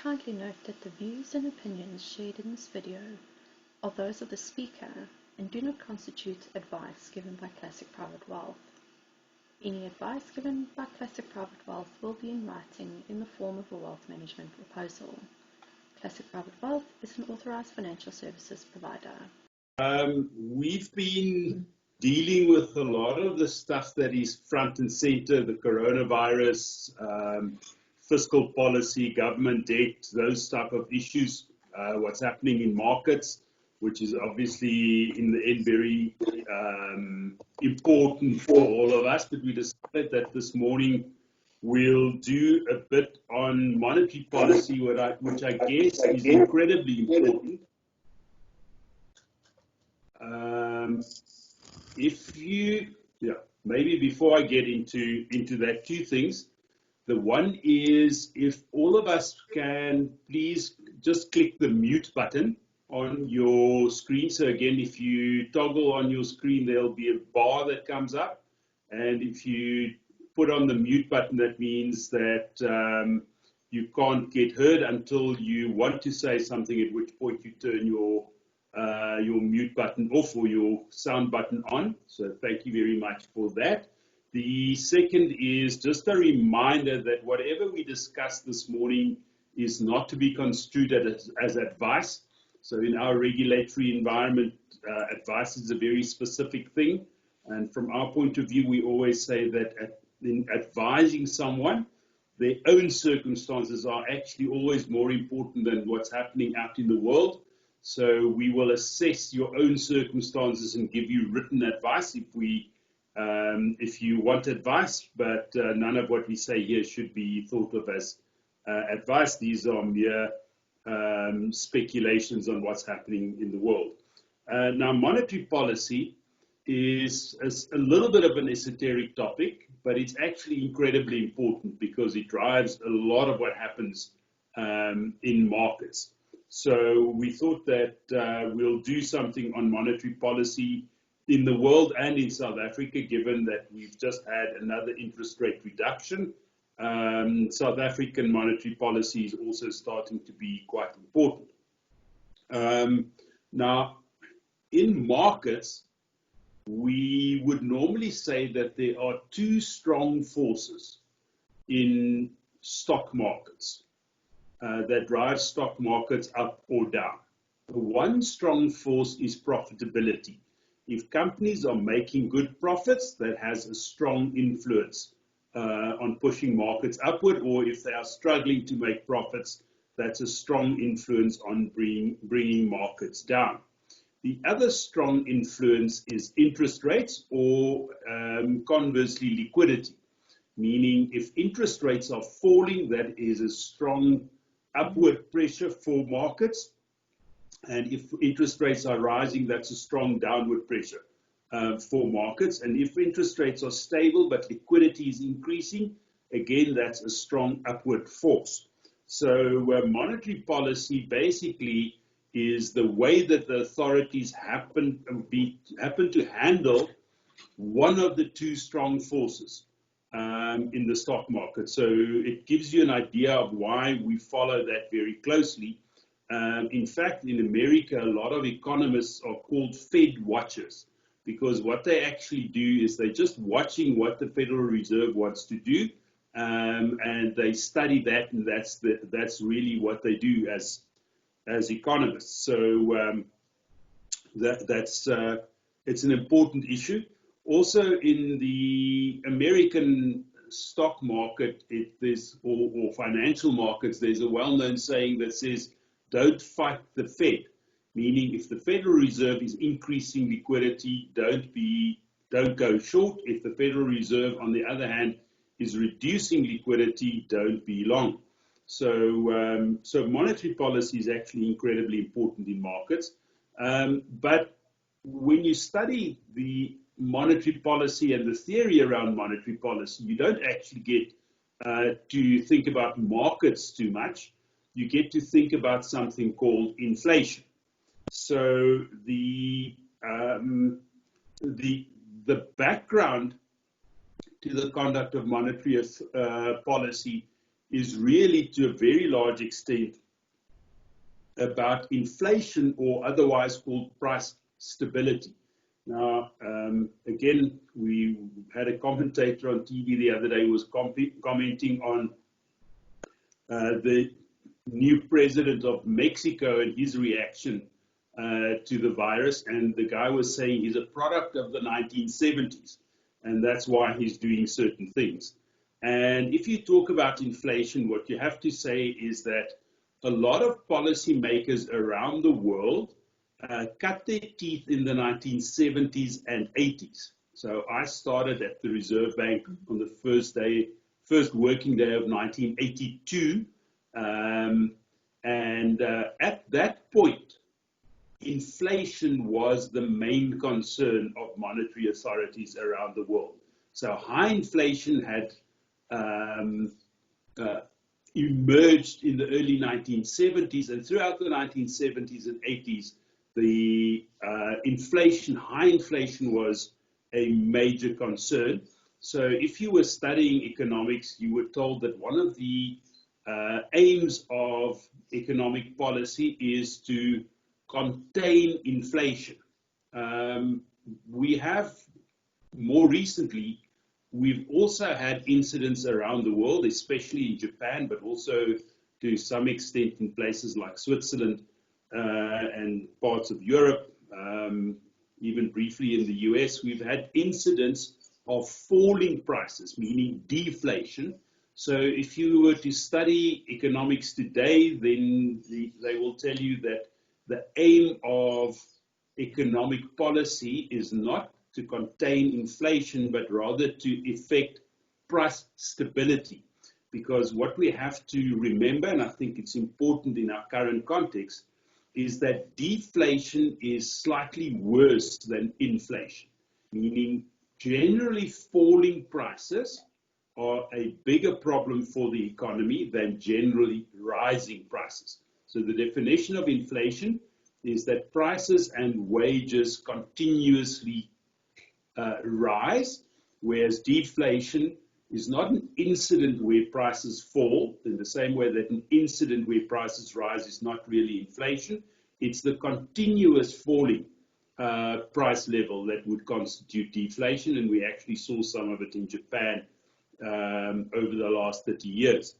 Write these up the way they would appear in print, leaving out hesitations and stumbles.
Kindly note that the views and opinions shared in this video are those of the speaker and do not constitute advice given by Classic Private Wealth. Any advice given by Classic Private Wealth will be in writing in the form of a wealth management proposal. Classic Private Wealth is an authorized financial services provider. We've been dealing with a lot of the stuff that is front and center, the coronavirus, fiscal policy, government debt, those type of issues, what's happening in markets, which is obviously in the end very important for all of us. But we decided that this morning we'll do a bit on monetary policy, which I guess is incredibly important. Maybe before I get into that, two things. The one is, if all of us can please just click the mute button on your screen. So again, if you toggle on your screen, there'll be a bar that comes up. And if you put on the mute button, that means that you can't get heard until you want to say something, at which point you turn your mute button off or your sound button on. So thank you very much for that. The second is just a reminder that whatever we discussed this morning is not to be construed as advice. So in our regulatory environment, advice is a very specific thing. And from our point of view, we always say that in advising someone, their own circumstances are actually always more important than what's happening out in the world. So we will assess your own circumstances and give you written advice if you want advice, but none of what we say here should be thought of as advice. These are mere speculations on what's happening in the world. Now, monetary policy is a little bit of an esoteric topic, but it's actually incredibly important because it drives a lot of what happens in markets. So we thought that we'll do something on monetary policy in the world and in South Africa, given that we've just had another interest rate reduction. South African monetary policy is also starting to be quite important. Now, in markets, we would normally say that there are two strong forces in stock markets that drive stock markets up or down. The one strong force is profitability. If companies are making good profits, that has a strong influence on pushing markets upward, or if they are struggling to make profits, that's a strong influence on bringing markets down. The other strong influence is interest rates, or conversely liquidity, meaning if interest rates are falling, that is a strong upward pressure for markets. And if interest rates are rising, that's a strong downward pressure for markets. And if interest rates are stable but liquidity is increasing, again, that's a strong upward force. So monetary policy basically is the way that the authorities happen to handle one of the two strong forces in the stock market. So it gives you an idea of why we follow that very closely. In fact, in America, a lot of economists are called Fed watchers, because what they actually do is they're just watching what the Federal Reserve wants to do, and they study that, and that's really what they do as economists. So it's an important issue. Also, in the American stock market, or financial markets, there's a well-known saying that says, "Don't fight the Fed," meaning if the Federal Reserve is increasing liquidity, don't go short. If the Federal Reserve, on the other hand, is reducing liquidity, don't be long. So monetary policy is actually incredibly important in markets. But when you study the monetary policy and the theory around monetary policy, you don't actually get to think about markets too much. You get to think about something called inflation. So the background to the conduct of monetary policy is really to a very large extent about inflation, or otherwise called price stability. Now, again, we had a commentator on TV the other day who was commenting on the new president of Mexico and his reaction to the virus. And the guy was saying he's a product of the 1970s, and that's why he's doing certain things. And if you talk about inflation, what you have to say is that a lot of policymakers around the world cut their teeth in the 1970s and 80s. So I started at the Reserve Bank on the first working day of 1982. At that point, inflation was the main concern of monetary authorities around the world. So high inflation had emerged in the early 1970s, and throughout the 1970s and 80s, the high inflation was a major concern. So if you were studying economics, you were told that one of the aims of economic policy is to contain inflation. We have more recently, we've also had incidents around the world, especially in Japan, but also to some extent in places like Switzerland and parts of Europe, even briefly in the US. We've had incidents of falling prices, meaning deflation. So if you were to study economics today, then they will tell you that the aim of economic policy is not to contain inflation, but rather to effect price stability. Because what we have to remember, and I think it's important in our current context, is that deflation is slightly worse than inflation, meaning generally falling prices are a bigger problem for the economy than generally rising prices. So the definition of inflation is that prices and wages continuously rise, whereas deflation is not an incident where prices fall, in the same way that an incident where prices rise is not really inflation. It's the continuous falling price level that would constitute deflation, and we actually saw some of it in Japan over the last 30 years.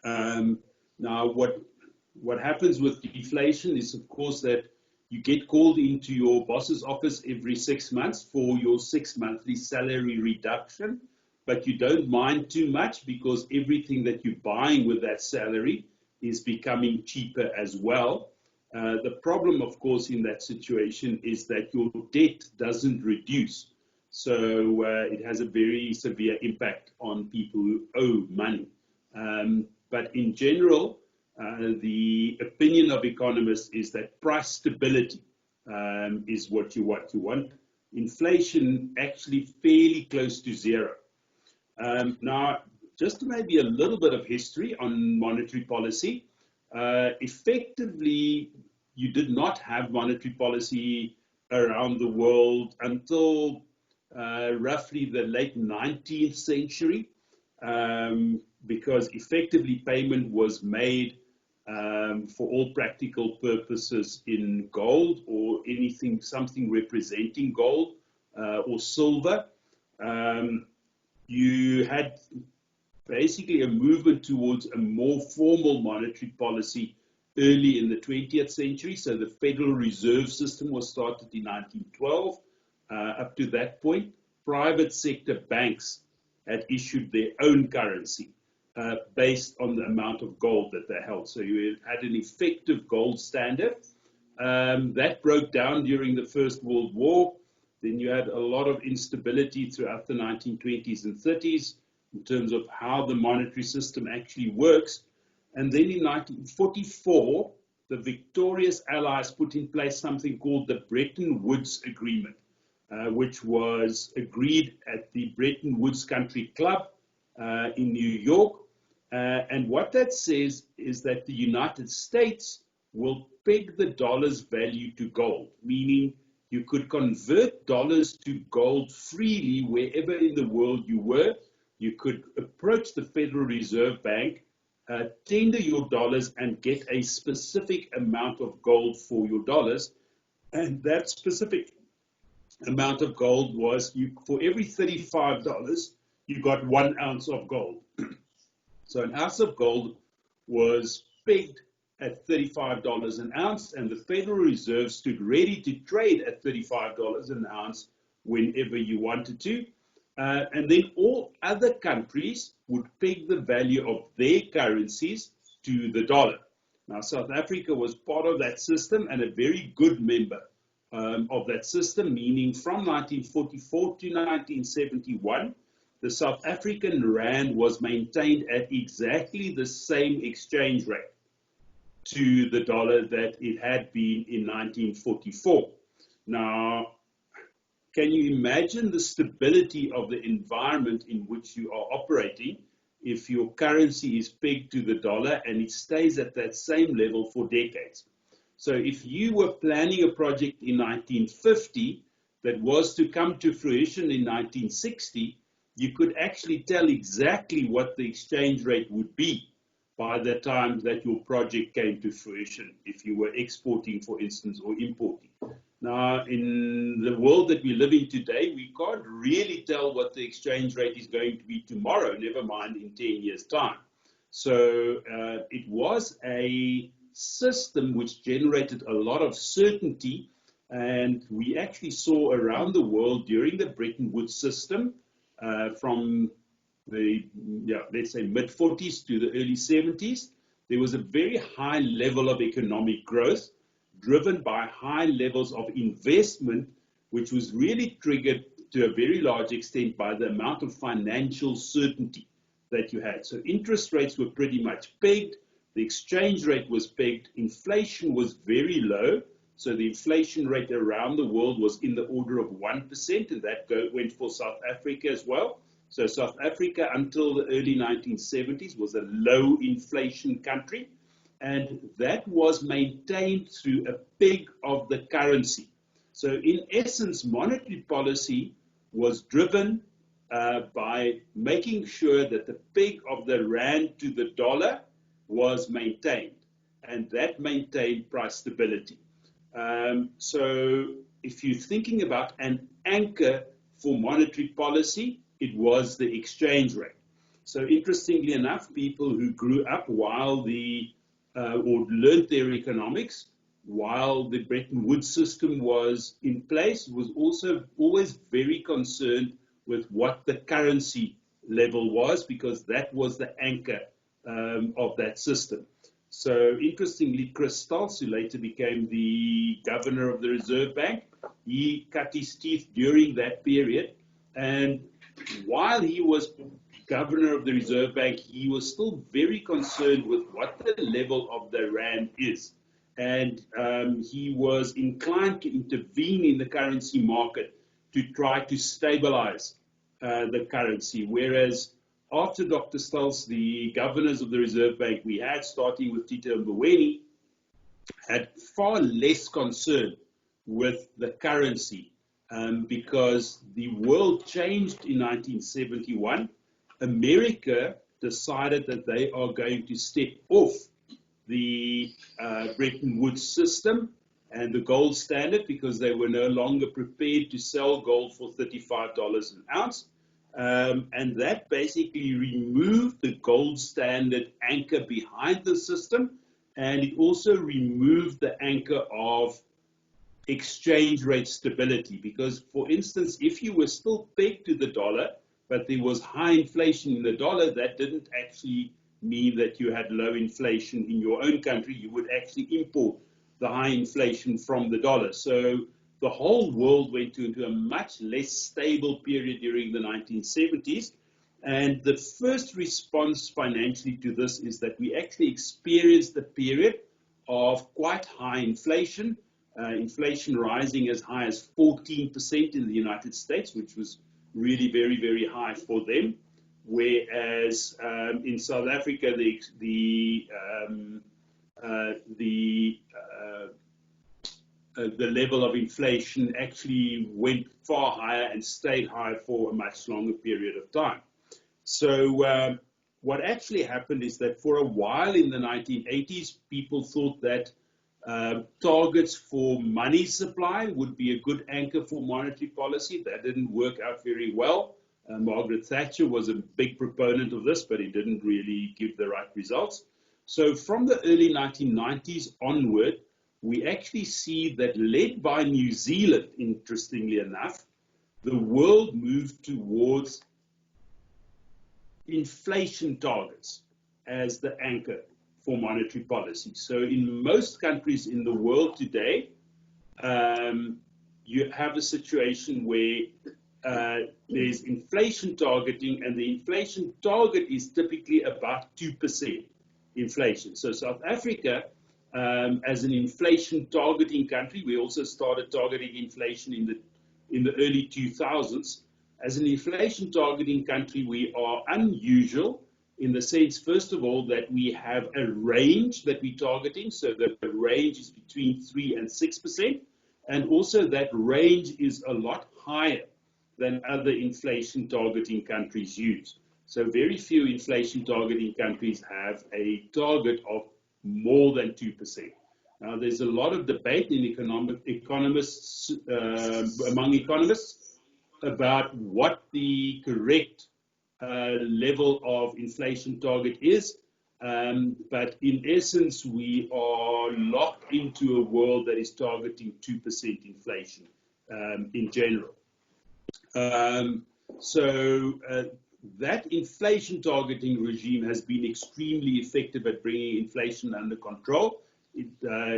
Now, what happens with deflation is, of course, that you get called into your boss's office every 6 months for your 6-monthly salary reduction, but you don't mind too much because everything that you're buying with that salary is becoming cheaper as well. The problem, of course, in that situation is that your debt doesn't reduce. So it has a very severe impact on people who owe money. But in general, the opinion of economists is that price stability is what you want. You want inflation actually fairly close to zero. Now, just maybe a little bit of history on monetary policy. Effectively, you did not have monetary policy around the world until roughly the late 19th century, because effectively payment was made for all practical purposes in gold or something representing gold or silver. You had basically a movement towards a more formal monetary policy early in the 20th century. So the Federal Reserve System was started in 1912. Up to that point, private sector banks had issued their own currency based on the amount of gold that they held. So you had an effective gold standard. That broke down during the First World War. Then you had a lot of instability throughout the 1920s and 30s in terms of how the monetary system actually works. And then in 1944, the victorious Allies put in place something called the Bretton Woods Agreement, which was agreed at the Bretton Woods Country Club in New York. And what that says is that the United States will peg the dollar's value to gold, meaning you could convert dollars to gold freely wherever in the world you were, you could approach the Federal Reserve Bank, tender your dollars, and get a specific amount of gold for your dollars. And that specific amount of gold was, for every $35, you got 1 ounce of gold. So an ounce of gold was pegged at $35 an ounce, and the Federal Reserve stood ready to trade at $35 an ounce whenever you wanted to. And then all other countries would peg the value of their currencies to the dollar. Now, South Africa was part of that system and a very good member of that system, meaning from 1944 to 1971, the South African rand was maintained at exactly the same exchange rate to the dollar that it had been in 1944. Now, can you imagine the stability of the environment in which you are operating if your currency is pegged to the dollar and it stays at that same level for decades? So if you were planning a project in 1950 that was to come to fruition in 1960, you could actually tell exactly what the exchange rate would be by the time that your project came to fruition, if you were exporting, for instance, or importing. Now, in the world that we live in today, we can't really tell what the exchange rate is going to be tomorrow, never mind in 10 years' time. So it was a system which generated a lot of certainty, and we actually saw around the world during the Bretton Woods system from the, let's say, mid-40s to the early 70s, there was a very high level of economic growth driven by high levels of investment, which was really triggered to a very large extent by the amount of financial certainty that you had. So interest rates were pretty much pegged, the exchange rate was pegged, inflation was very low, so the inflation rate around the world was in the order of 1%, and that went for South Africa as well. So South Africa, until the early 1970s, was a low inflation country, and that was maintained through a peg of the currency. So in essence, monetary policy was driven by making sure that the peg of the rand to the dollar was maintained, and that maintained price stability. So if you're thinking about an anchor for monetary policy, it was the exchange rate. So interestingly enough, people who grew up while or learned their economics while the Bretton Woods system was in place was also always very concerned with what the currency level was, because that was the anchor of that system. So interestingly, Chris Stals, who later became the governor of the Reserve Bank, he cut his teeth during that period. And while he was governor of the Reserve Bank, he was still very concerned with what the level of the rand is. And he was inclined to intervene in the currency market to try to stabilize the currency. Whereas after Dr. Stals, the governors of the Reserve Bank we had, starting with Tito Mboweni, had far less concern with the currency because the world changed in 1971. America decided that they are going to step off the Bretton Woods system and the gold standard because they were no longer prepared to sell gold for $35 an ounce. And that basically removed the gold standard anchor behind the system, and it also removed the anchor of exchange rate stability. Because, for instance, if you were still pegged to the dollar, but there was high inflation in the dollar, that didn't actually mean that you had low inflation in your own country. You would actually import the high inflation from the dollar. So the whole world went into a much less stable period during the 1970s. And the first response financially to this is that we actually experienced a period of quite high inflation, inflation rising as high as 14% in the United States, which was really very, very high for them. Whereas in South Africa, the level of inflation actually went far higher and stayed high for a much longer period of time. So what actually happened is that for a while in the 1980s, people thought that targets for money supply would be a good anchor for monetary policy. That didn't work out very well. Margaret Thatcher was a big proponent of this, but it didn't really give the right results. So from the early 1990s onward, we actually see that, led by New Zealand, interestingly enough, the world moved towards inflation targets as the anchor for monetary policy. So in most countries in the world today, you have a situation where there's inflation targeting, and the inflation target is typically about 2% inflation. So South Africa, as an inflation targeting country, we also started targeting inflation in the early 2000s. As an inflation targeting country, we are unusual in the sense, first of all, that we have a range that we're targeting, so that the range is between 3 and 6%, and also that range is a lot higher than other inflation targeting countries use. So very few inflation targeting countries have a target of more than 2%. Now, there's a lot of debate in among economists about what the correct level of inflation target is. But in essence, we are locked into a world that is targeting 2% inflation in general. That inflation targeting regime has been extremely effective at bringing inflation under control.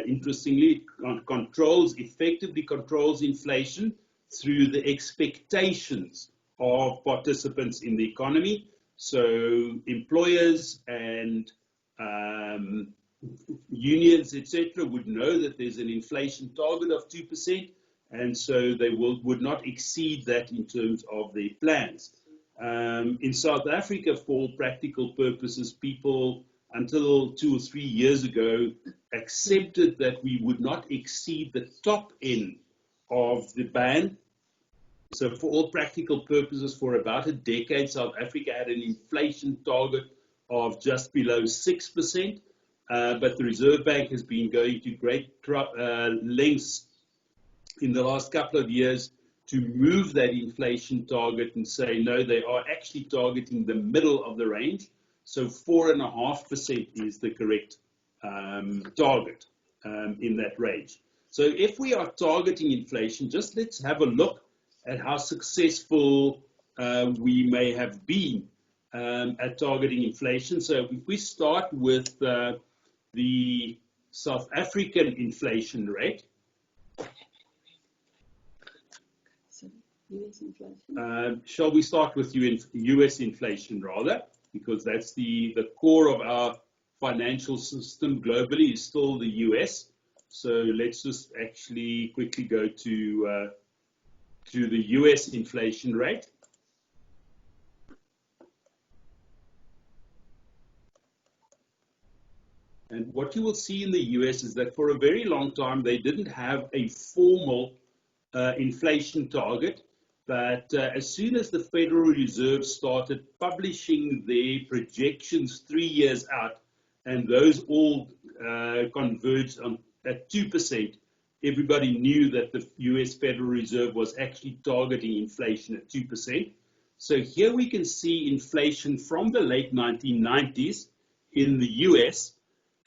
Interestingly, effectively controls inflation through the expectations of participants in the economy. So employers and unions, etc., would know that there's an inflation target of 2%, and so they would not exceed that in terms of their plans. In South Africa, for all practical purposes, people, until 2 or 3 years ago, accepted that we would not exceed the top end of the band. So for all practical purposes, for about a decade, South Africa had an inflation target of just below 6%, but the Reserve Bank has been going to great lengths in the last couple of years to move that inflation target and say, no, they are actually targeting the middle of the range. So 4.5% is the correct target in that range. So if we are targeting inflation, just let's have a look at how successful we may have been at targeting inflation. So if we start with the South African inflation rate, US inflation. Shall we start with US inflation rather? Because that's the core of our financial system globally is still the US. So let's just actually quickly go to the US inflation rate. And what you will see in the US is that for a very long time, they didn't have a formal inflation target. But as soon as the Federal Reserve started publishing their projections 3 years out, and those all converged at 2%, everybody knew that the US Federal Reserve was actually targeting inflation at 2%. So here we can see inflation from the late 1990s in the US.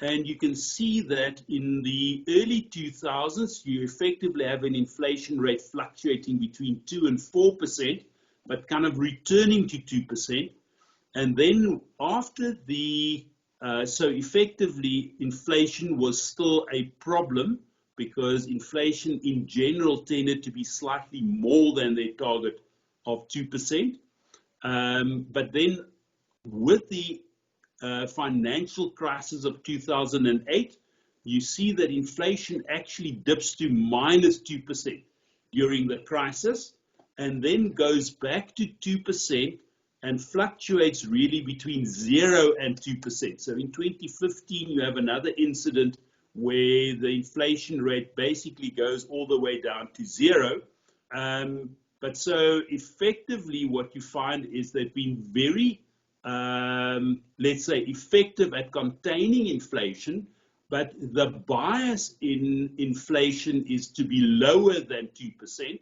And you can see that in the early 2000s, you effectively have an inflation rate fluctuating between 2 and 4%, but kind of returning to 2%. And then after so effectively, inflation was still a problem because inflation in general tended to be slightly more than their target of 2%. But then with the financial crisis of 2008, you see that inflation actually dips to minus 2% during the crisis and then goes back to 2% and fluctuates really between 0 and 2%. So in 2015, you have another incident where the inflation rate basically goes all the way down to 0. But so effectively what you find is they've been very let's say, effective at containing inflation, but the bias in inflation is to be lower than 2%.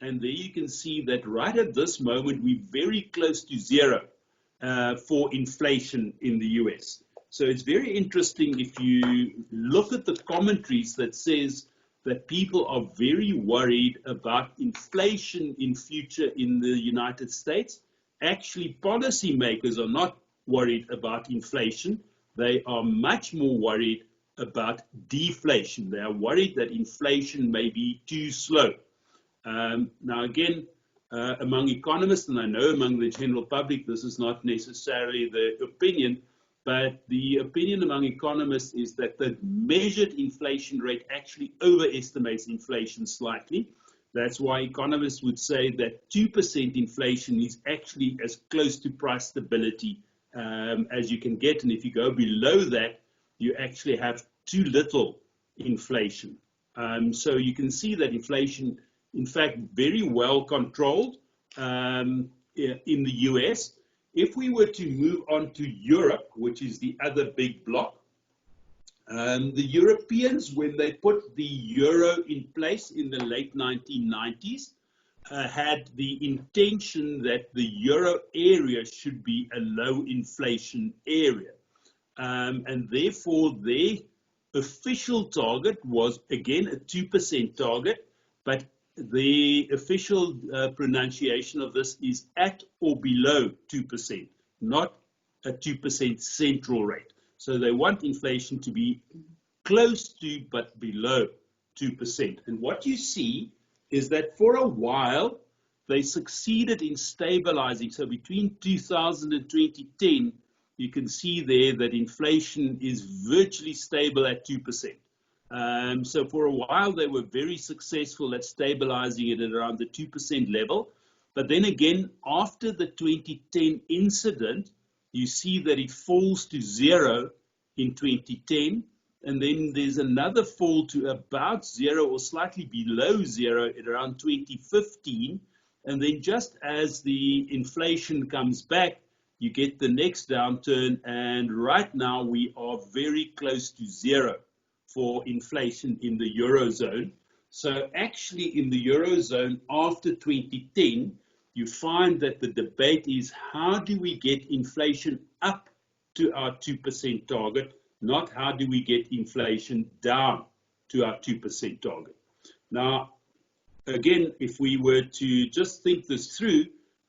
And there you can see that right at this moment, we're very close to zero for inflation in the US. So it's very interesting if you look at the commentaries that says that people are very worried about inflation in future in the United States. Actually, policymakers are not worried about inflation. They are much more worried about deflation. They are worried that inflation may be too slow. Now, again, among economists, and I know among the general public, this is not necessarily the opinion, but the opinion among economists is that the measured inflation rate actually overestimates inflation slightly. That's why economists would say that 2% inflation is actually as close to price stability as you can get. And if you go below that, you actually have too little inflation. So you can see that inflation, in fact, very well controlled in the US. If we were to move on to Europe, which is the other big bloc, the Europeans, when they put the euro in place in the late 1990s, had the intention that the euro area should be a low inflation area. And therefore, their official target was, again, a 2% target, but the official pronunciation of this is at or below 2%, not a 2% central rate. So they want inflation to be close to but below 2%. And what you see is that for a while, they succeeded in stabilizing. So between 2000 and 2010, you can see there that inflation is virtually stable at 2%. So for a while, they were very successful at stabilizing it at around the 2% level. But then again, after the 2010 incident, you see that it falls to zero in 2010. And then there's another fall to about zero or slightly below zero at around 2015. And then just as the inflation comes back, you get the next downturn. And right now, we are very close to zero for inflation in the Eurozone. So actually in the Eurozone after 2010, you find that the debate is how do we get inflation up to our 2% target, not how do we get inflation down to our 2% target. Now, again, if we were to just think this through,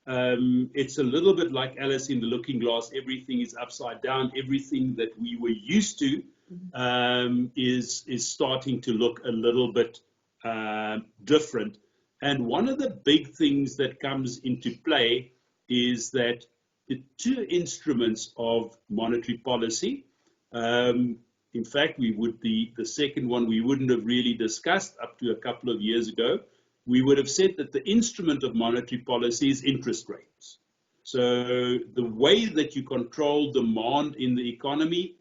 it's a little bit like Alice in the Looking Glass. Everything is upside down. Everything that we were used to is starting to look a little bit different. And one of the big things that comes into play is that the two instruments of monetary policy, in fact, the second one we wouldn't have really discussed up to a couple of years ago. We would have said that the instrument of monetary policy is interest rates. So the way that you control demand in the economy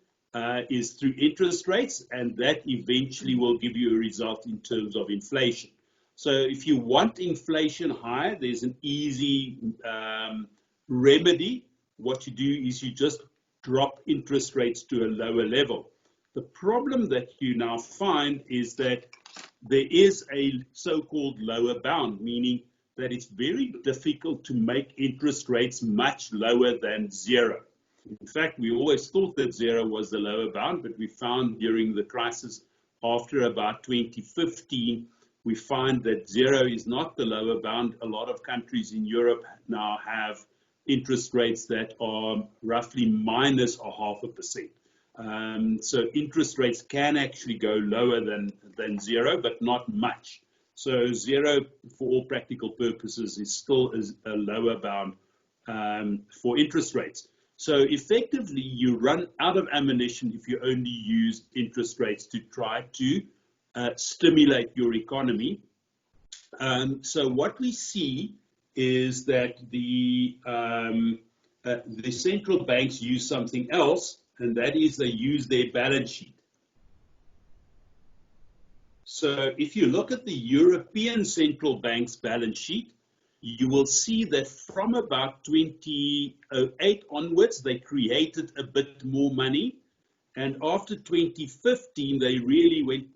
is through interest rates, and that eventually will give you a result in terms of inflation. So if you want inflation higher, there's an easy remedy. What you do is you just drop interest rates to a lower level. The problem that you now find is that there is a so-called lower bound, meaning that it's very difficult to make interest rates much lower than zero. In fact, we always thought that zero was the lower bound, but we found during the crisis after about 2015, we find that zero is not the lower bound. A lot of countries in Europe now have interest rates that are roughly minus 0.5%. So interest rates can actually go lower than zero, but not much. So zero, for all practical purposes, is still a lower bound for interest rates. So effectively, you run out of ammunition if you only use interest rates to try to stimulate your economy. So what we see is that the central banks use something else, and that is they use their balance sheet. So if you look at the European Central Bank's balance sheet, you will see that from about 2008 onwards, they created a bit more money. And after 2015, they really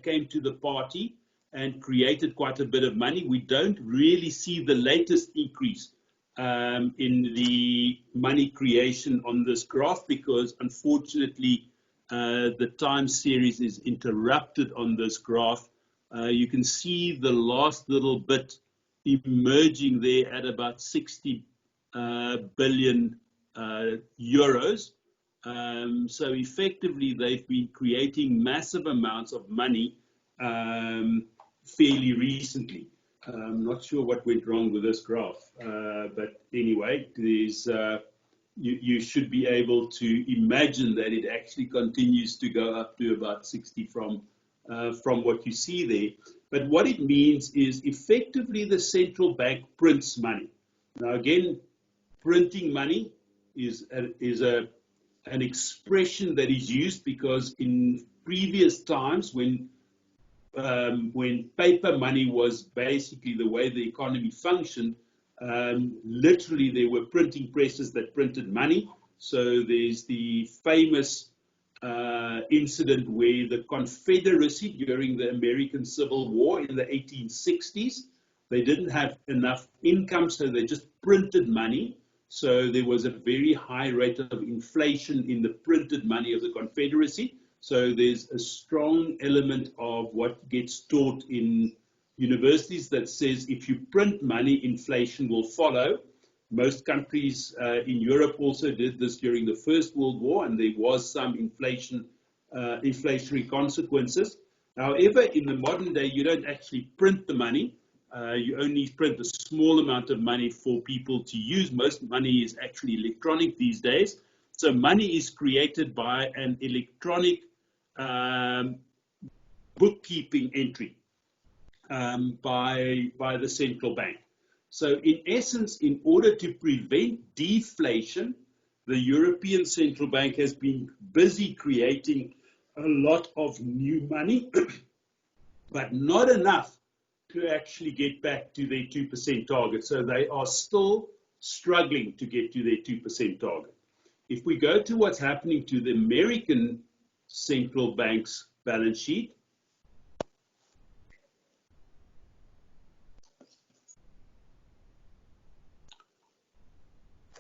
came to the party and created quite a bit of money. We don't really see the latest increase in the money creation on this graph because, unfortunately, the time series is interrupted on this graph. You can see the last little bit emerging there at about 60 billion euros. So effectively, they've been creating massive amounts of money fairly recently. I'm not sure what went wrong with this graph, but anyway, you should be able to imagine that it actually continues to go up to about 60 from what you see there. But what it means is effectively the central bank prints money. Now again, printing money is an expression that is used because in previous times when paper money was basically the way the economy functioned, literally there were printing presses that printed money. So there's the famous incident where the Confederacy during the American Civil War in the 1860s, they didn't have enough income, so they just printed money. So there was a very high rate of inflation in the printed money of the Confederacy. So there's a strong element of what gets taught in universities that says if you print money, inflation will follow. Most countries in Europe also did this during the First World War, and there was some inflationary consequences. However, in the modern day, you don't actually print the money. You only print a small amount of money for people to use. Most money is actually electronic these days. So money is created by an electronic bookkeeping entry by the central bank. So in essence, in order to prevent deflation, the European Central Bank has been busy creating a lot of new money, but not enough to actually get back to their 2% target. So they are still struggling to get to their 2% target. If we go to what's happening to the American Central Bank's balance sheet,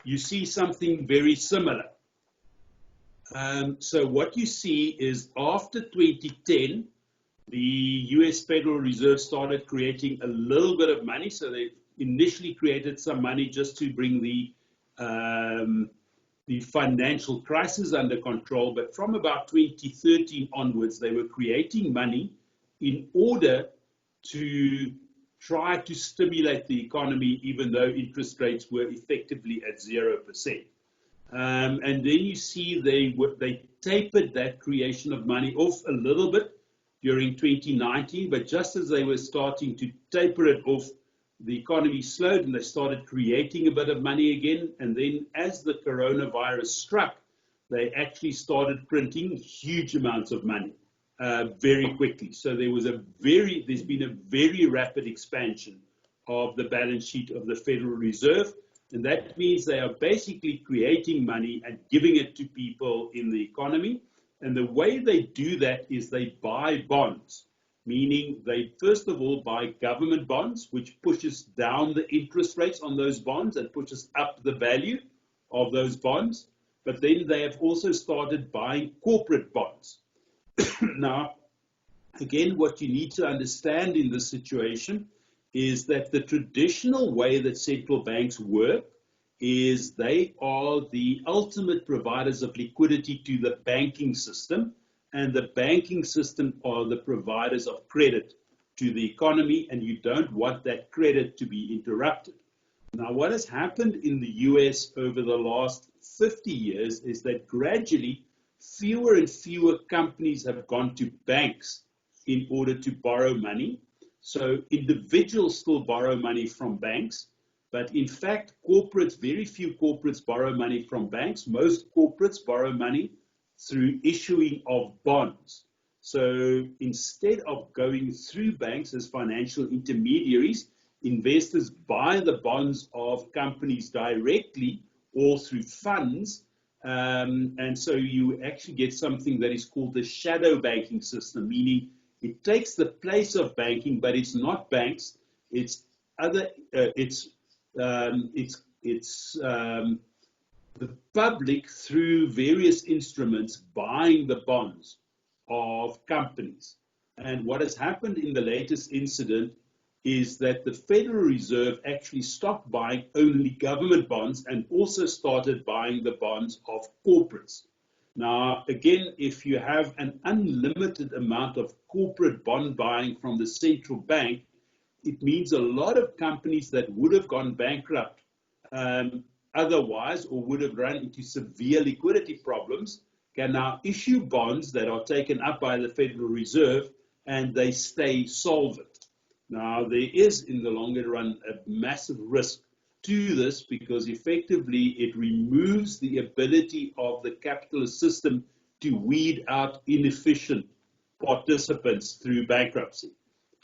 you see something very similar. So what you see is after 2010, the US Federal Reserve started creating a little bit of money. So they initially created some money just to bring the financial crisis under control. But from about 2013 onwards, they were creating money in order to try to stimulate the economy, even though interest rates were effectively at 0%. And then you see they tapered that creation of money off a little bit during 2019, but just as they were starting to taper it off, the economy slowed and they started creating a bit of money again. And then as the coronavirus struck, they actually started printing huge amounts of money very quickly. So there's been a very rapid expansion of the balance sheet of the Federal Reserve. And that means they are basically creating money and giving it to people in the economy. And the way they do that is they buy bonds, meaning they first of all buy government bonds, which pushes down the interest rates on those bonds and pushes up the value of those bonds. But then they have also started buying corporate bonds. Now, again, what you need to understand in this situation is that the traditional way that central banks work is they are the ultimate providers of liquidity to the banking system, and the banking system are the providers of credit to the economy, and you don't want that credit to be interrupted. Now, what has happened in the US over the last 50 years is that gradually fewer and fewer companies have gone to banks in order to borrow money. So individuals still borrow money from banks, but in fact, very few corporates borrow money from banks. Most corporates borrow money through issuing of bonds. So instead of going through banks as financial intermediaries, investors buy the bonds of companies directly or through funds. And so you actually get something that is called the shadow banking system, meaning it takes the place of banking, but it's not banks. It's other. The public through various instruments buying the bonds of companies. And what has happened in the latest incident is that the Federal Reserve actually stopped buying only government bonds and also started buying the bonds of corporates. Now, again, if you have an unlimited amount of corporate bond buying from the central bank, it means a lot of companies that would have gone bankrupt otherwise or would have run into severe liquidity problems can now issue bonds that are taken up by the Federal Reserve and they stay solvent. Now, there is, in the longer run, a massive risk to this because effectively it removes the ability of the capitalist system to weed out inefficient participants through bankruptcy.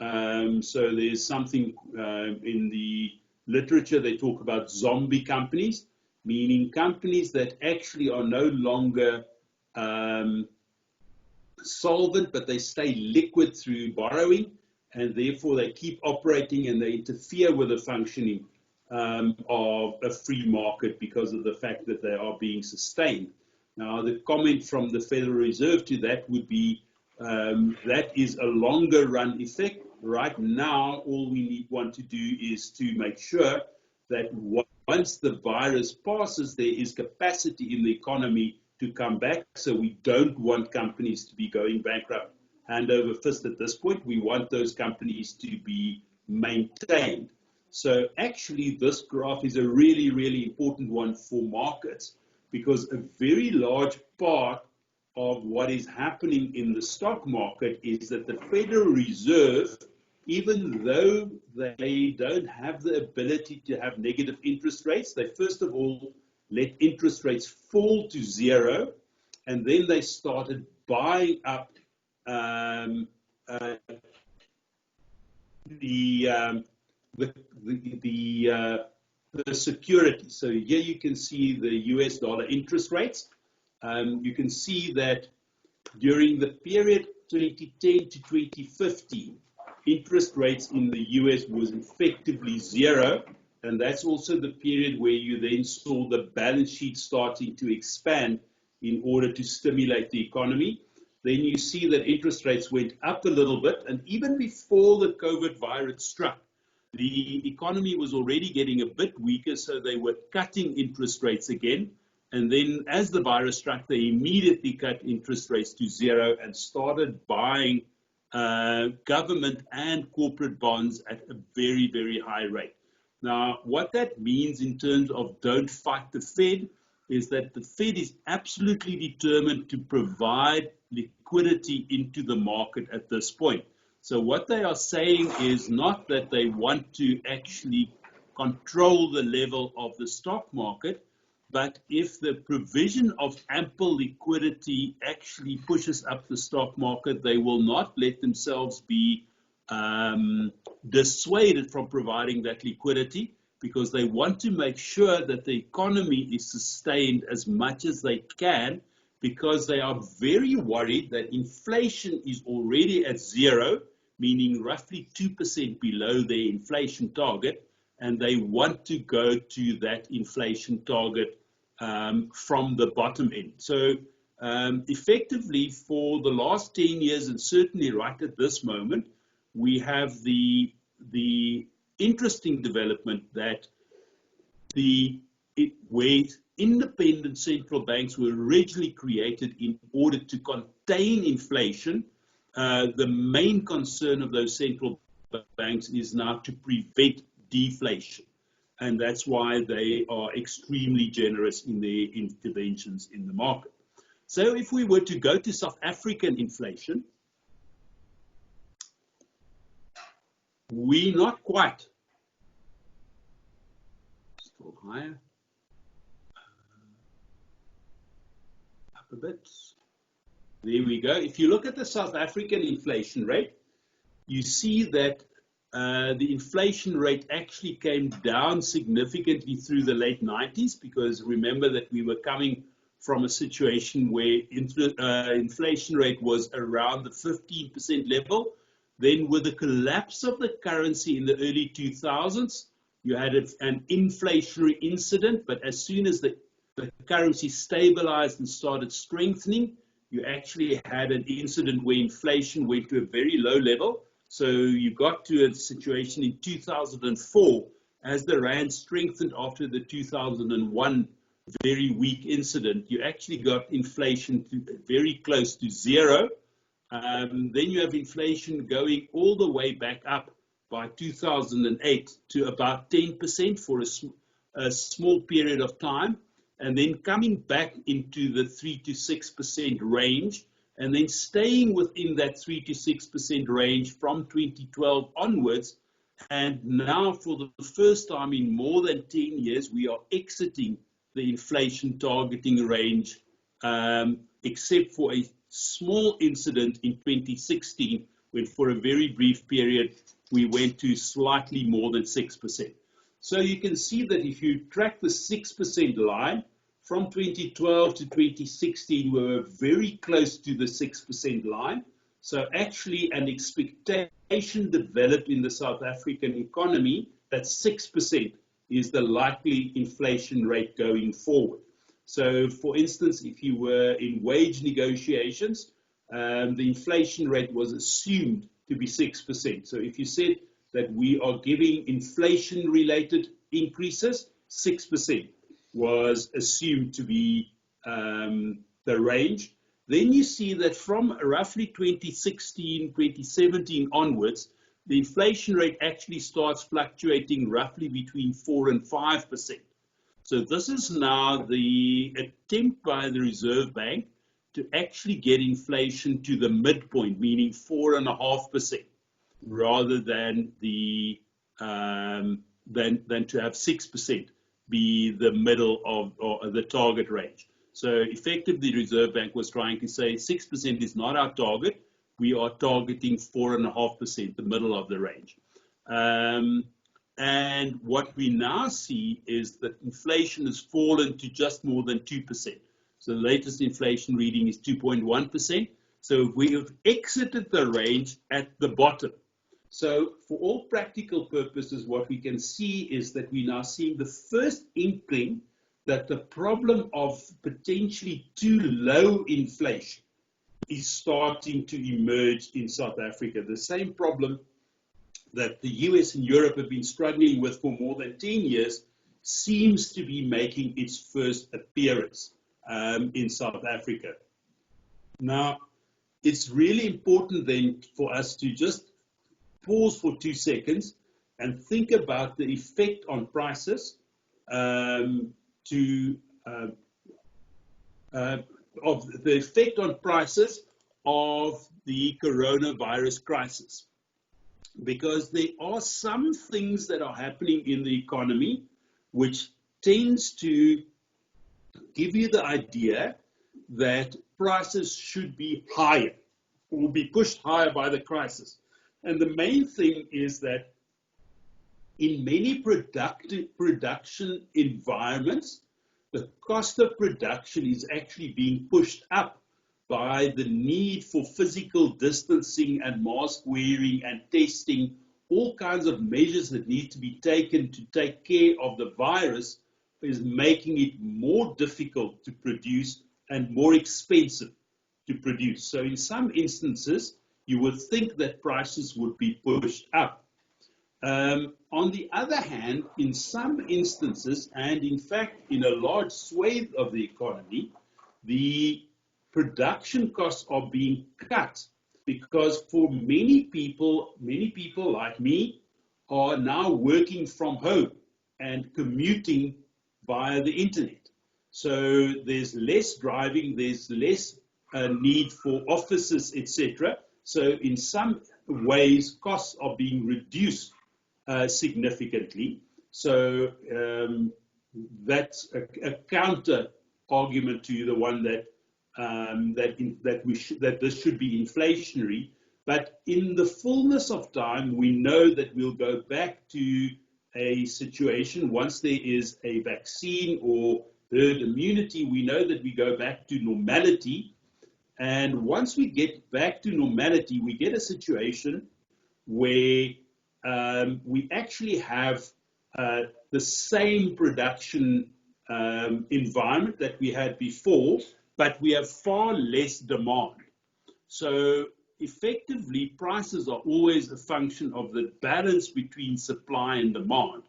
So there's something in the literature, they talk about zombie companies, meaning companies that actually are no longer solvent, but they stay liquid through borrowing, and therefore they keep operating and they interfere with the functioning of a free market because of the fact that they are being sustained. Now, the comment from the Federal Reserve to that would be that is a longer run effect. Right now, all we want to do is to make sure that once the virus passes, there is capacity in the economy to come back. So we don't want companies to be going bankrupt hand over fist at this point. We want those companies to be maintained. So actually, this graph is a really, really important one for markets because a very large part of what is happening in the stock market is that the Federal Reserve, even though they don't have the ability to have negative interest rates, they first of all let interest rates fall to zero, and then they started buying up the securities. So here you can see the US dollar interest rates. You can see that during the period 2010 to 2015, interest rates in the US was effectively zero, and that's also the period where you then saw the balance sheet starting to expand in order to stimulate the economy. Then you see that interest rates went up a little bit, and even before the COVID virus struck, the economy was already getting a bit weaker, so they were cutting interest rates again. And then as the virus struck, they immediately cut interest rates to zero and started buying government and corporate bonds at a very, very high rate. Now, what that means in terms of don't fight the Fed is that the Fed is absolutely determined to provide liquidity into the market at this point. So what they are saying is not that they want to actually control the level of the stock market, but if the provision of ample liquidity actually pushes up the stock market, they will not let themselves be dissuaded from providing that liquidity because they want to make sure that the economy is sustained as much as they can because they are very worried that inflation is already at zero, meaning roughly 2% below their inflation target, and they want to go to that inflation target from the bottom end. So effectively, for the last 10 years, and certainly right at this moment, we have the interesting development that where independent central banks were originally created in order to contain inflation, the main concern of those central banks is now to prevent deflation. And that's why they are extremely generous in their interventions in the market. So if we were to go to South African inflation, we're not quite. Still higher. Up a bit. There we go. If you look at the South African inflation rate, you see that the inflation rate actually came down significantly through the late 90s, because remember that we were coming from a situation where inflation rate was around the 15% level. Then with the collapse of the currency in the early 2000s, you had an inflationary incident, but as soon as the currency stabilized and started strengthening, you actually had an incident where inflation went to a very low level. So you got to a situation in 2004, as the rand strengthened after the 2001 very weak incident, you actually got inflation to very close to zero. Then you have inflation going all the way back up by 2008 to about 10% for a small period of time, and then coming back into the 3 to 6% range, and then staying within that 3 to 6% range from 2012 onwards. And now, for the first time in more than 10 years, we are exiting the inflation targeting range, except for a small incident in 2016, when for a very brief period we went to slightly more than 6%. So you can see that if you track the 6% line, from 2012 to 2016, we were very close to the 6% line. So actually an expectation developed in the South African economy that 6% is the likely inflation rate going forward. So for instance, if you were in wage negotiations, the inflation rate was assumed to be 6%. So if you said that we are giving inflation-related increases, 6% was assumed to be the range. Then you see that from roughly 2016, 2017 onwards, the inflation rate actually starts fluctuating roughly between 4 and 5%. So this is now the attempt by the Reserve Bank to actually get inflation to the midpoint, meaning 4.5%, rather than the than to have 6% be the middle of or the target range. So effectively, the Reserve Bank was trying to say 6% is not our target. We are targeting 4.5%, the middle of the range. And what we now see is that inflation has fallen to just more than 2%. So the latest inflation reading is 2.1%. So we have exited the range at the bottom. So for all practical purposes, what we can see is that we're now seeing the first inkling that the problem of potentially too low inflation is starting to emerge in South Africa. The same problem that the US and Europe have been struggling with for more than 10 years seems to be making its first appearance in South Africa. Now, it's really important then for us to just pause for 2 seconds and think about the effect on prices of the effect on prices of the coronavirus crisis. Because there are some things that are happening in the economy which tends to give you the idea that prices should be higher or be pushed higher by the crisis. And the main thing is that in many production environments, the cost of production is actually being pushed up by the need for physical distancing and mask wearing and testing, all kinds of measures that need to be taken to take care of the virus is making it more difficult to produce and more expensive to produce. So in some instances, you would think that prices would be pushed up. On the other hand, in some instances, and in fact in a large swathe of the economy, the production costs are being cut because for many people like me are now working from home and commuting via the internet. So there's less driving, there's less need for offices, etc. So in some ways, costs are being reduced significantly. So that's a counter argument to the one that that this should be inflationary. But in the fullness of time, we know that we'll go back to a situation once there is a vaccine or herd immunity. We know that we go back to normality. And once we get back to normality, we get a situation where we actually have the same production environment that we had before, but we have far less demand. So effectively, prices are always a function of the balance between supply and demand.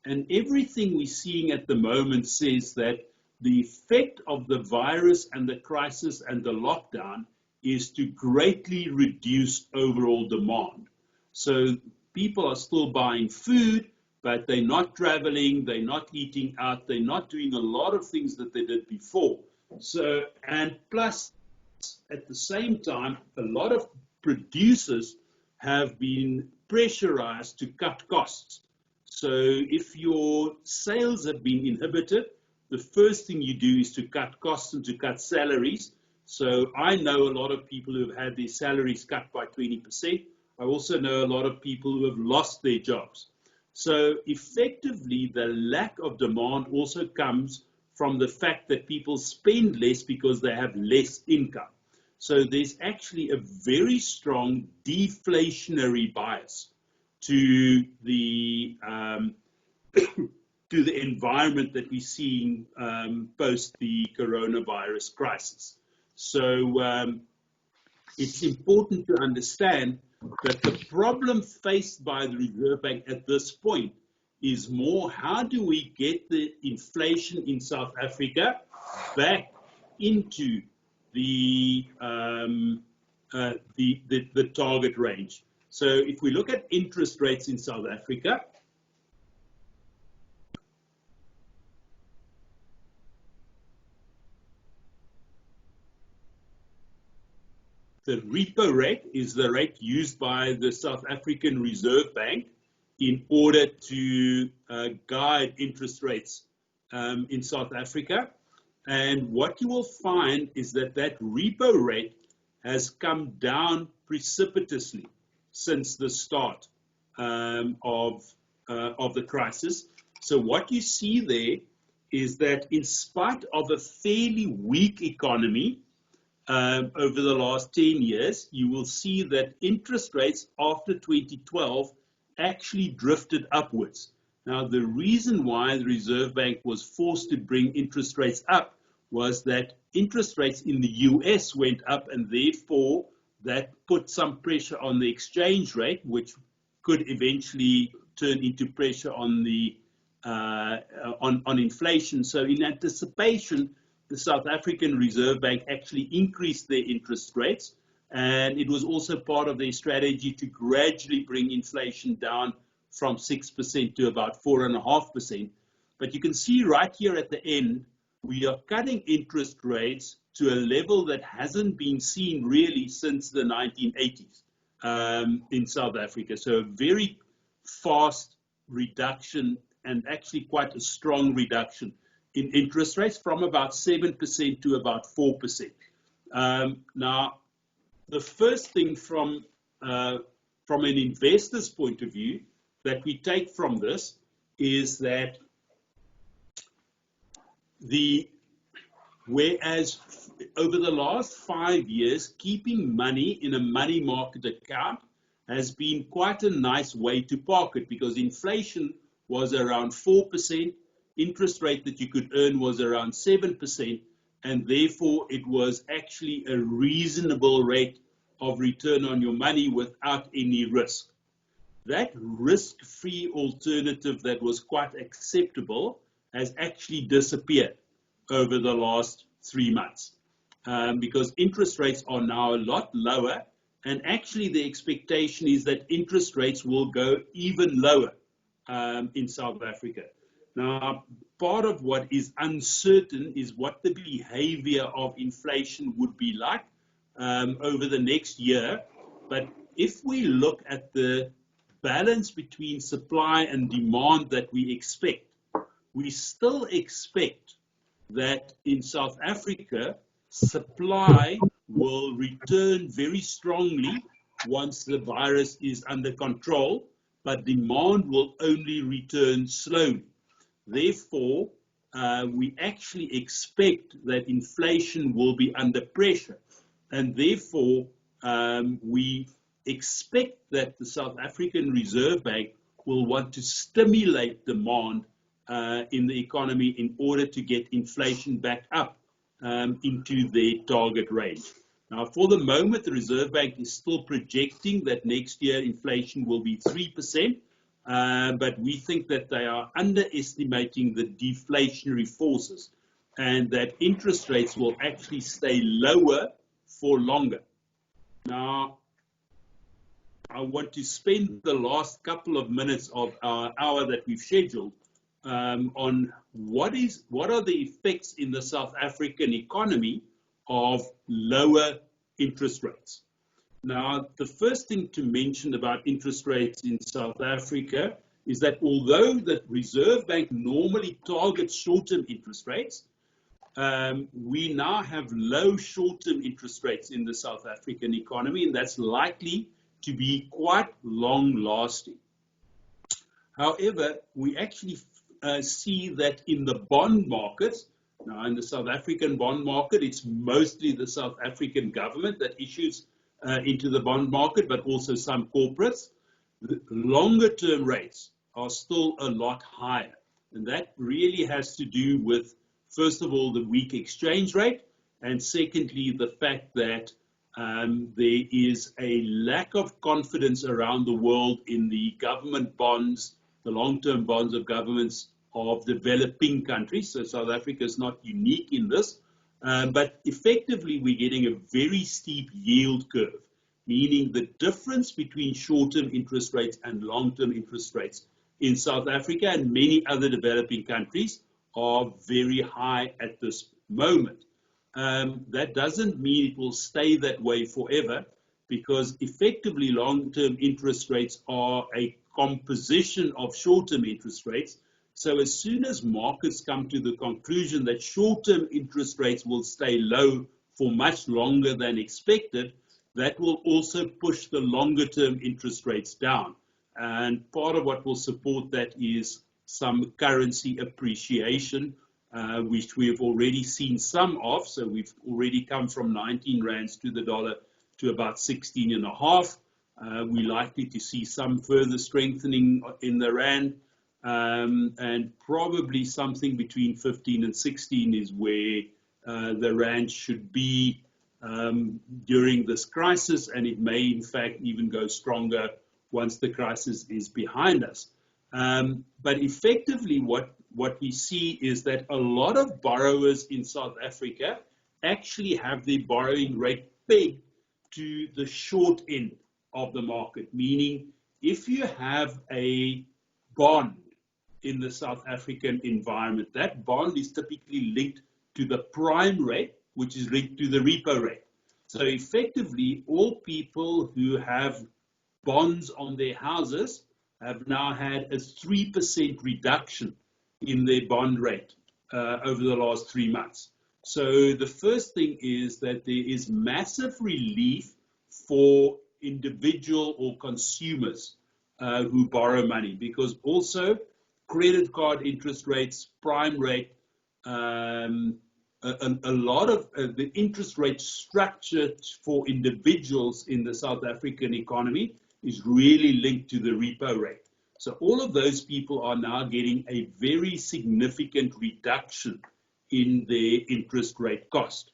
And everything we're seeing at the moment says that the effect of the virus and the crisis and the lockdown is to greatly reduce overall demand. So people are still buying food, but they're not traveling, they're not eating out, they're not doing a lot of things that they did before. So, and plus, at the same time, a lot of producers have been pressurized to cut costs. So if your sales have been inhibited, the first thing you do is to cut costs and to cut salaries. So I know a lot of people who have had their salaries cut by 20%. I also know a lot of people who have lost their jobs. So effectively, the lack of demand also comes from the fact that people spend less because they have less income. So there's actually a very strong deflationary bias to the to the environment that we're seeing post the coronavirus crisis. So it's important to understand that the problem faced by the Reserve Bank at this point is more how do we get the inflation in South Africa back into the target range. So if we look at interest rates in South Africa, the repo rate is the rate used by the South African Reserve Bank in order to guide interest rates in South Africa. And what you will find is that that repo rate has come down precipitously since the start of the crisis. So what you see there is that in spite of a fairly weak economy over the last 10 years, you will see that interest rates after 2012 actually drifted upwards. Now, the reason why the Reserve Bank was forced to bring interest rates up was that interest rates in the US went up, and therefore that put some pressure on the exchange rate, which could eventually turn into pressure on the on inflation. So in anticipation, the South African Reserve Bank actually increased their interest rates, and it was also part of their strategy to gradually bring inflation down from 6% to about 4.5%. But you can see right here at the end, we are cutting interest rates to a level that hasn't been seen really since the 1980s in South Africa. So a very fast reduction, and actually quite a strong reduction in interest rates from about 7% to about 4%. Now, the first thing from an investor's point of view that we take from this is that whereas over the last 5 years, keeping money in a money market account has been quite a nice way to park it, because inflation was around 4%, interest rate that you could earn was around 7%, and therefore it was actually a reasonable rate of return on your money without any risk. That risk-free alternative that was quite acceptable has actually disappeared over the last 3 months because interest rates are now a lot lower, and actually the expectation is that interest rates will go even lower in South Africa. Now, part of what is uncertain is what the behavior of inflation would be like over the next year. But if we look at the balance between supply and demand that we expect, we still expect that in South Africa, supply will return very strongly once the virus is under control, but demand will only return slowly. Therefore, we actually expect that inflation will be under pressure, and therefore we expect that the South African Reserve Bank will want to stimulate demand in the economy in order to get inflation back up into their target range. Now, for the moment, the Reserve Bank is still projecting that next year inflation will be 3%, but we think that they are underestimating the deflationary forces and that interest rates will actually stay lower for longer. Now, I want to spend the last couple of minutes of our hour that we've scheduled on what are the effects in the South African economy of lower interest rates. Now, the first thing to mention about interest rates in South Africa is that although the Reserve Bank normally targets short-term interest rates, we now have low short-term interest rates in the South African economy, and that's likely to be quite long-lasting. However, we actually see that in the bond markets, now in the South African bond market, it's mostly the South African government that issues into the bond market, but also some corporates. The longer-term rates are still a lot higher, and that really has to do with, first of all, the weak exchange rate, and secondly, the fact that there is a lack of confidence around the world in the government bonds, the long-term bonds of governments of developing countries. So South Africa is not unique in this, but effectively we're getting a very steep yield curve, meaning the difference between short-term interest rates and long-term interest rates in South Africa and many other developing countries are very high at this moment. That doesn't mean it will stay that way forever, because effectively long-term interest rates are a composition of short-term interest rates. So as soon as markets come to the conclusion that short-term interest rates will stay low for much longer than expected, that will also push the longer-term interest rates down. And part of what will support that is some currency appreciation, which we have already seen some of. So we've already come from 19 rands to the dollar to about 16 and a half. We're likely to see some further strengthening in the rand, and probably something between 15 and 16 is where the rand should be during this crisis, and it may in fact even go stronger once the crisis is behind us. But effectively what we see is that a lot of borrowers in South Africa actually have their borrowing rate pegged to the short end of the market, meaning if you have a bond in the South African environment, that bond is typically linked to the prime rate, which is linked to the repo rate. So effectively, all people who have bonds on their houses have now had a 3% reduction in their bond rate over the last 3 months. So the first thing is that there is massive relief for individual or consumers who borrow money, because also credit card interest rates, prime rate, a lot of the interest rate structure for individuals in the South African economy is really linked to the repo rate. So all of those people are now getting a very significant reduction in their interest rate cost.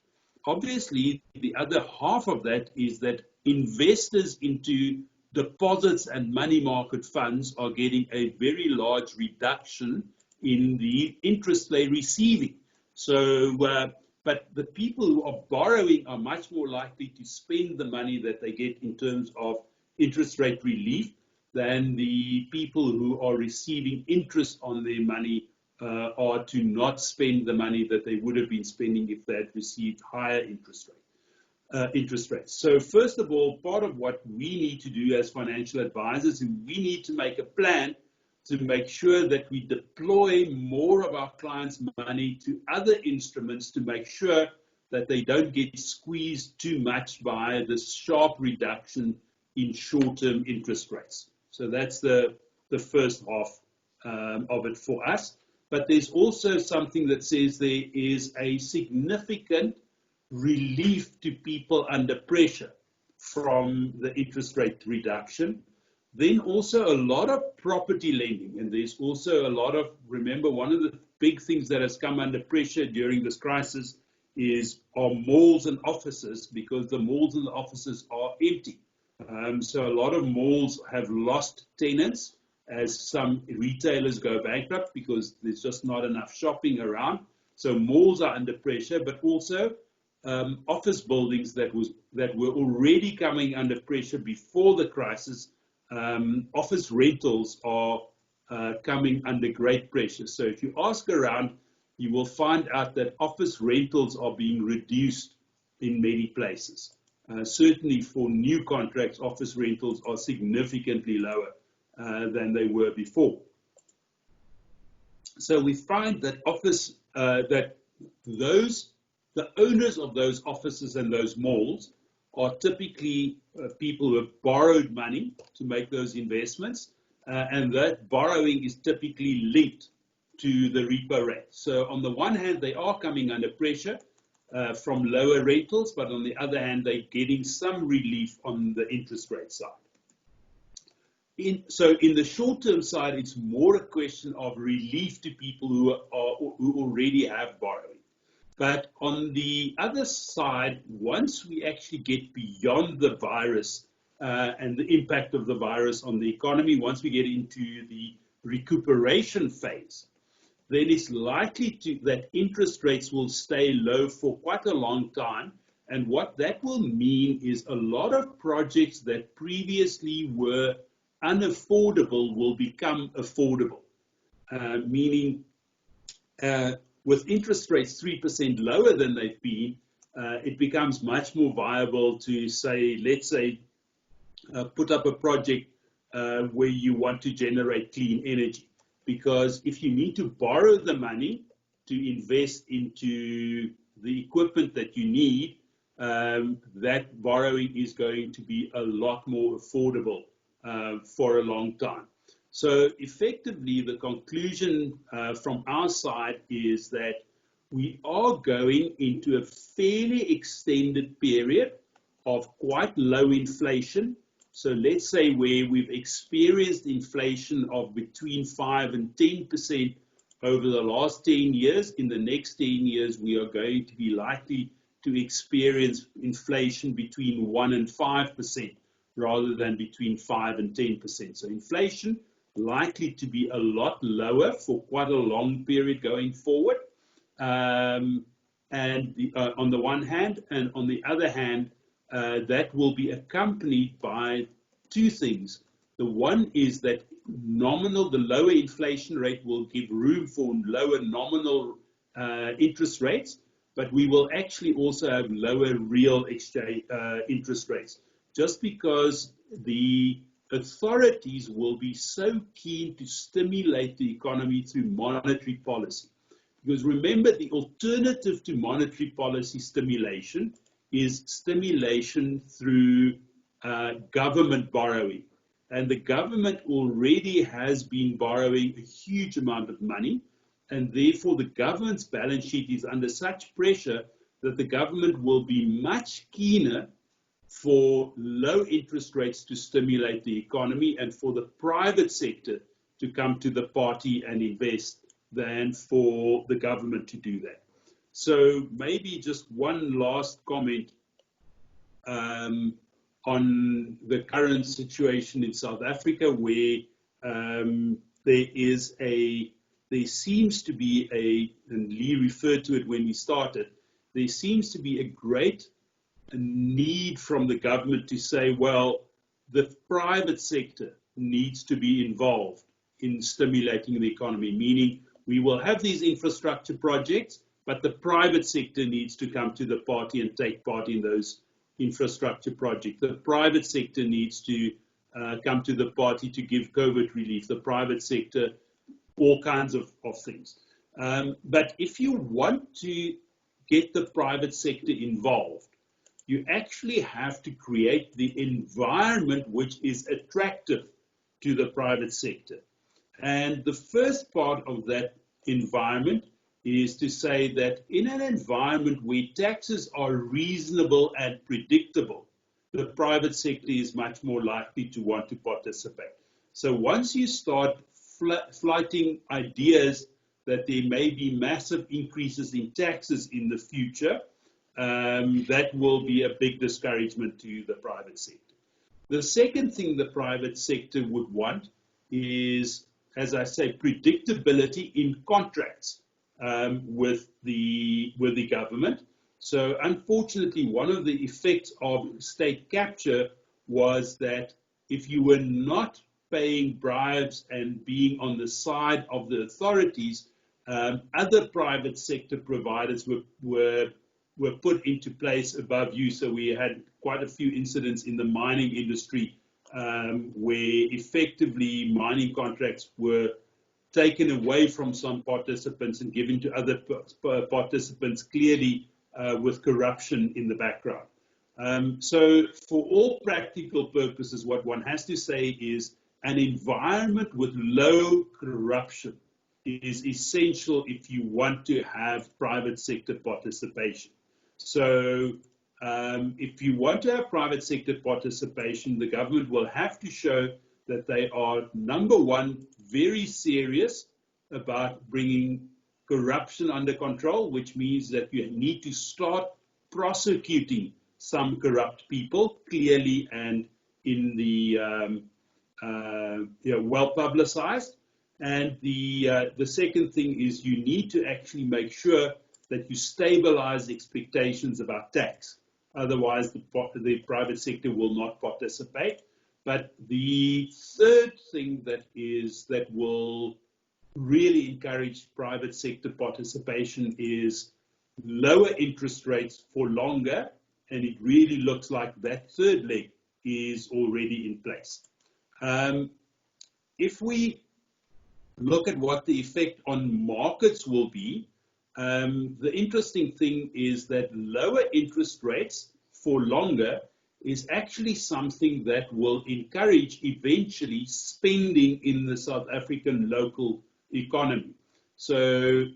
Obviously, the other half of that is that investors into deposits and money market funds are getting a very large reduction in the interest they're receiving. So, but the people who are borrowing are much more likely to spend the money that they get in terms of interest rate relief than the people who are receiving interest on their money are to not spend the money that they would have been spending if they had received higher interest rates. So first of all, part of what we need to do as financial advisors is we need to make a plan to make sure that we deploy more of our clients' money to other instruments to make sure that they don't get squeezed too much by this sharp reduction in short-term interest rates. So that's the first half of it for us. But there's also something that says there is a significant relief to people under pressure from the interest rate reduction. Then also a lot of property lending, and there's also a lot of, remember, one of the big things that has come under pressure during this crisis are malls and offices, because the malls and the offices are empty. So a lot of malls have lost tenants as some retailers go bankrupt because there's just not enough shopping around. So malls are under pressure, but also office buildings that were already coming under pressure before the crisis. Office rentals are coming under great pressure. So if you ask around, you will find out that office rentals are being reduced in many places. Certainly for new contracts, office rentals are significantly lower than they were before. So we find that the owners of those offices and those malls are typically people who have borrowed money to make those investments, and that borrowing is typically linked to the repo rate. So on the one hand, they are coming under pressure from lower rentals, but on the other hand, they're getting some relief on the interest rate side. So in the short-term side, it's more a question of relief to people who already have borrowing. But on the other side, once we actually get beyond the virus and the impact of the virus on the economy, once we get into the recuperation phase, then it's likely that interest rates will stay low for quite a long time. And what that will mean is a lot of projects that previously were unaffordable will become affordable, meaning with interest rates 3% lower than they've been, it becomes much more viable to say, let's say, put up a project where you want to generate clean energy. Because if you need to borrow the money to invest into the equipment that you need, that borrowing is going to be a lot more affordable for a long time. So effectively, the conclusion from our side is that we are going into a fairly extended period of quite low inflation. So let's say where we've experienced inflation of between 5 and 10% over the last 10 years, in the next 10 years, we are going to be likely to experience inflation between 1 and 5%, rather than between 5 and 10%. So inflation likely to be a lot lower for quite a long period going forward. On the one hand, and on the other hand, that will be accompanied by two things. The one is that the lower inflation rate will give room for lower nominal interest rates, but we will actually also have lower real exchange interest rates, just because the authorities will be so keen to stimulate the economy through monetary policy. Because remember, the alternative to monetary policy stimulation is stimulation through government borrowing. And the government already has been borrowing a huge amount of money, and therefore the government's balance sheet is under such pressure that the government will be much keener for low interest rates to stimulate the economy and for the private sector to come to the party and invest than for the government to do that. So maybe just one last comment on the current situation in South Africa, where there seems to be and Lee referred to it when we started, there seems to be a great need from the government to say, well, the private sector needs to be involved in stimulating the economy, meaning we will have these infrastructure projects, but the private sector needs to come to the party and take part in those infrastructure projects. The private sector needs to come to the party to give COVID relief. The private sector, all kinds of things. But if you want to get the private sector involved, you actually have to create the environment which is attractive to the private sector. And the first part of that environment is to say that in an environment where taxes are reasonable and predictable, the private sector is much more likely to want to participate. So once you start flighting ideas that there may be massive increases in taxes in the future, that will be a big discouragement to the private sector. The second thing the private sector would want is, as I say, predictability in contracts with the government. So unfortunately, one of the effects of state capture was that if you were not paying bribes and being on the side of the authorities, other private sector providers were put into place above you. So we had quite a few incidents in the mining industry where effectively mining contracts were taken away from some participants and given to other participants, clearly with corruption in the background. So for all practical purposes, what one has to say is an environment with low corruption is essential if you want to have private sector participation. So if you want to have private sector participation, the government will have to show that they are, number one, very serious about bringing corruption under control, which means that you need to start prosecuting some corrupt people clearly and in the well publicized. And the second thing is you need to actually make sure that you stabilize expectations about tax. Otherwise, the private sector will not participate. But the third thing that will really encourage private sector participation is lower interest rates for longer, and it really looks like that third leg is already in place. If we look at what the effect on markets will be, the interesting thing is that lower interest rates for longer is actually something that will encourage eventually spending in the South African local economy. So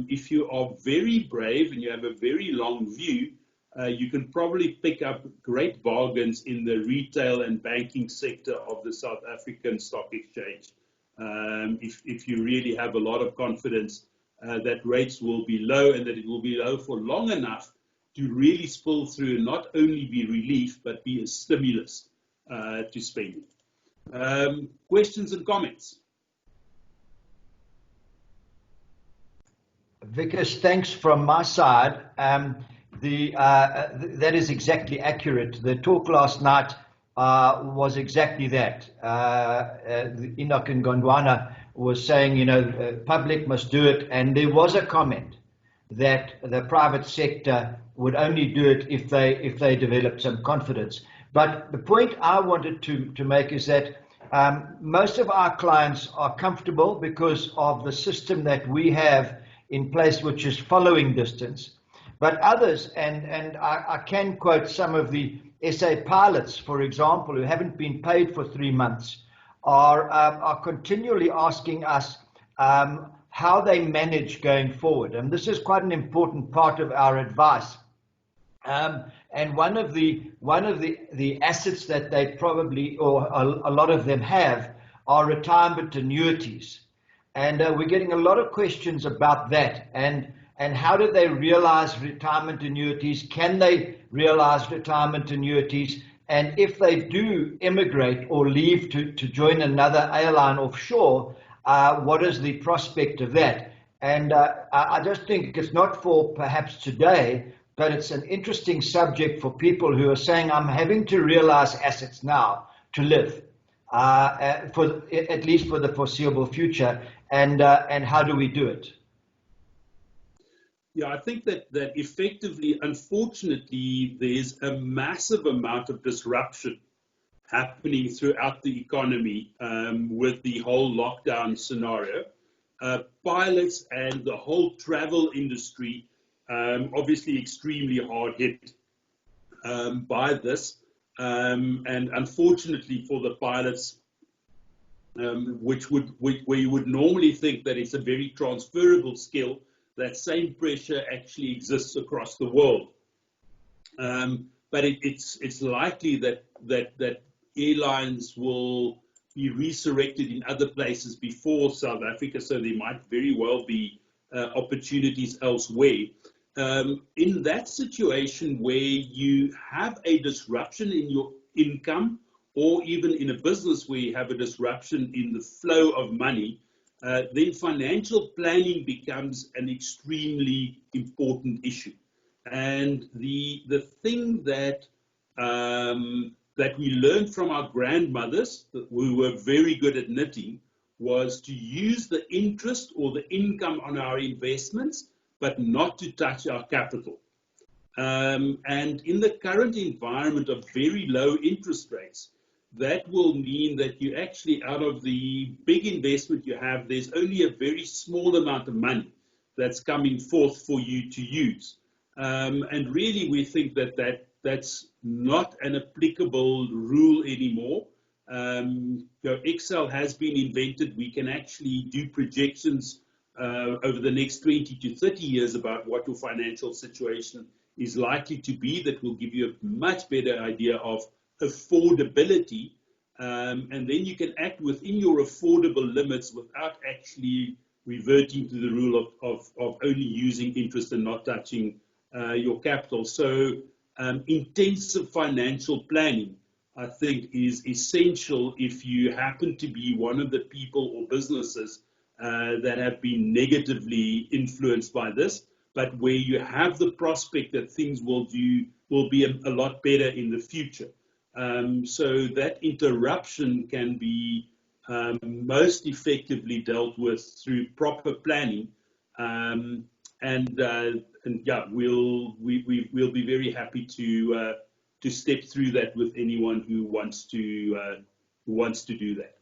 if you are very brave and you have a very long view, you can probably pick up great bargains in the retail and banking sector of the South African Stock Exchange. If you really have a lot of confidence that rates will be low and that it will be low for long enough to really spill through and not only be relief, but be a stimulus to spending. Questions and comments? Wikus, thanks from my side. That is exactly accurate. The talk last night was exactly that. Enoch and Gondwana was saying, public must do it, and there was a comment that the private sector would only do it if they developed some confidence. But the point I wanted to make is that most of our clients are comfortable because of the system that we have in place, which is following distance. But others, and I can quote some of the SA pilots, for example, who haven't been paid for 3 months, are continually asking us how they manage going forward. And this is quite an important part of our advice. And one of the assets that they probably, or a lot of them have, are retirement annuities. And we're getting a lot of questions about that. And how do they realize retirement annuities? Can they realize retirement annuities? And if they do immigrate or leave to join another airline offshore, what is the prospect of that? And I just think it's not for perhaps today, but it's an interesting subject for people who are saying, I'm having to realize assets now to live, at least for the foreseeable future. And how do we do it? Yeah, I think that effectively, unfortunately, there's a massive amount of disruption happening throughout the economy with the whole lockdown scenario. Pilots and the whole travel industry, obviously extremely hard hit. by this. And unfortunately for the pilots, where you would normally think that it's a very transferable skill, that same pressure actually exists across the world. But it's likely that airlines will be resurrected in other places before South Africa, so there might very well be opportunities elsewhere. In that situation where you have a disruption in your income, or even in a business where you have a disruption in the flow of money, then financial planning becomes an extremely important issue. And the thing that we learned from our grandmothers, who were very good at knitting, was to use the interest or the income on our investments, but not to touch our capital. And in the current environment of very low interest rates, that will mean that you actually, out of the big investment you have, there's only a very small amount of money that's coming forth for you to use. And really, we think that's not an applicable rule anymore. Excel has been invented. We can actually do projections over the next 20 to 30 years about what your financial situation is likely to be. That will give you a much better idea of affordability, and then you can act within your affordable limits without actually reverting to the rule of only using interest and not touching your capital. So intensive financial planning, I think, is essential if you happen to be one of the people or businesses that have been negatively influenced by this, but where you have the prospect that things will be a lot better in the future. So that interruption can be most effectively dealt with through proper planning, and yeah, we'll be very happy to step through that with anyone who wants to do that.